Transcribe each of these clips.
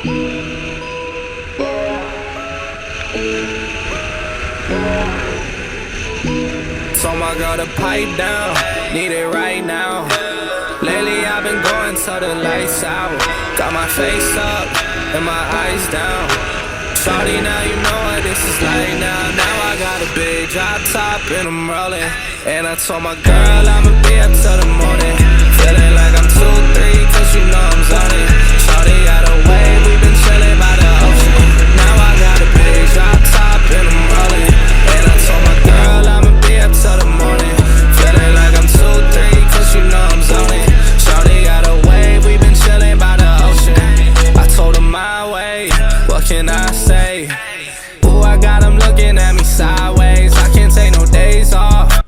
Told my girl to pipe down, need it right now. Lately I've been going till the lights out. Got my face up and my eyes down. Shawty, now you know what this is like now. Now I got a big drop top and I'm rolling. And I told my girl I'ma be up till the morning. Feeling like I'm 2-3 cause you know I'm zoning. Shawty got away, we been chilling by the ocean. Now I got a big drop top and I'm rolling. And I told my girl I'ma be up till the morning. Feeling like I'm 2-3 cause you know I'm zoning. Shawty got away, we been chilling by the ocean. I told her my way, what can I say? Ooh, I got them looking at me sideways. I can't take no days off.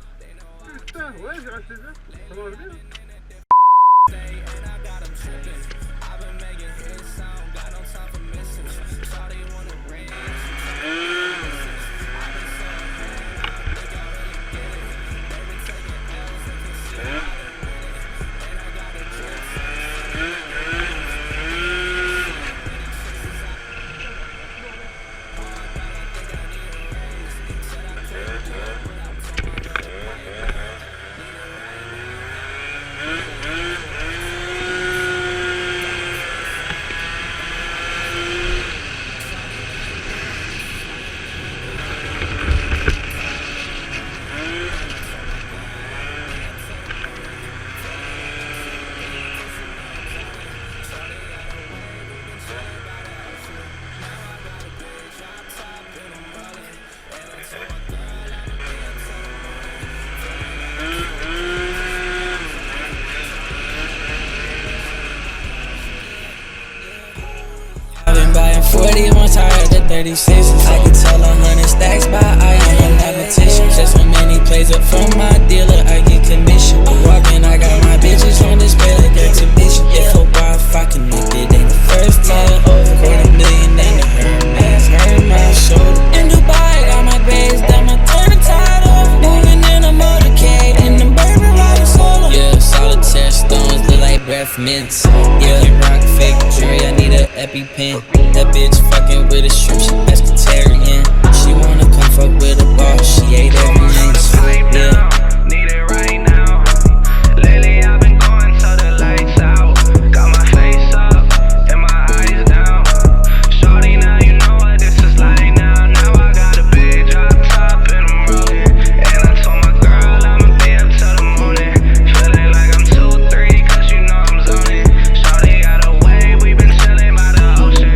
Buying 40 once I heard the 36s. I can tell 100 stacks by eye, I'm a mathematician. Just so many plays up from my dealer, I get commission. Walking, I got my bitches on display like exhibition. If a Wi-Fi connected, ain't the first time. $250,000 in the Hermes shoulder. In Dubai, got my grades down, my turn tide off. Moving in a motorcade, in the bourbon riding solo. Yeah, solitaire stones look like breath mints. Yeah, rock fake jewelry, I need an EpiPen. That bitch fucking with a shrimp, she pescatarian. She wanna come fuck with a boss, she ate every inch. Yeah. Need it right now. Lately I've been going till the lights out. Got my face up and my eyes down. Shawty, now you know what this is like now. Now I got a big drop top and I'm rolling. And I told my girl I'ma be up till the morning. Feeling like I'm 2-3 cause you know I'm zoning. Shawty got away, we been chilling by the ocean.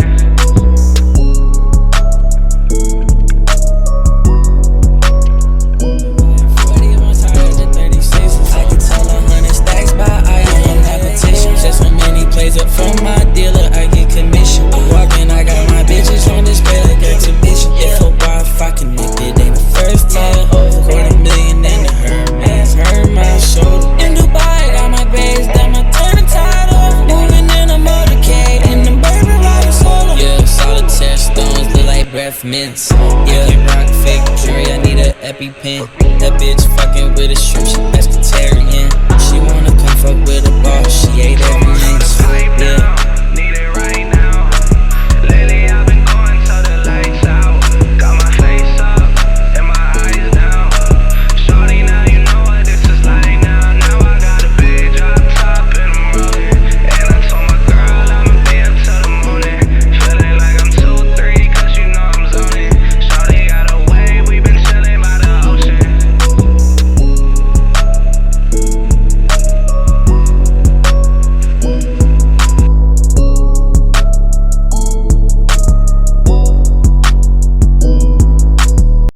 Up from my dealer, I get commission. Walking, I got my bitches on display like exhibition. If a Wi-Fi connected, ain't the first time. $250,000 in the Hermes shoulder. In Dubai, got my grades down, my turn tide off. Moving in a motorcade, in the bourbon riding solo. Yeah, solitaire stones look like breath mints. Yeah, rock fake jewelry, I need an EpiPen. That bitch fucking with a shrimp, she pescatarian. She wanna come fuck with a boss, she ate every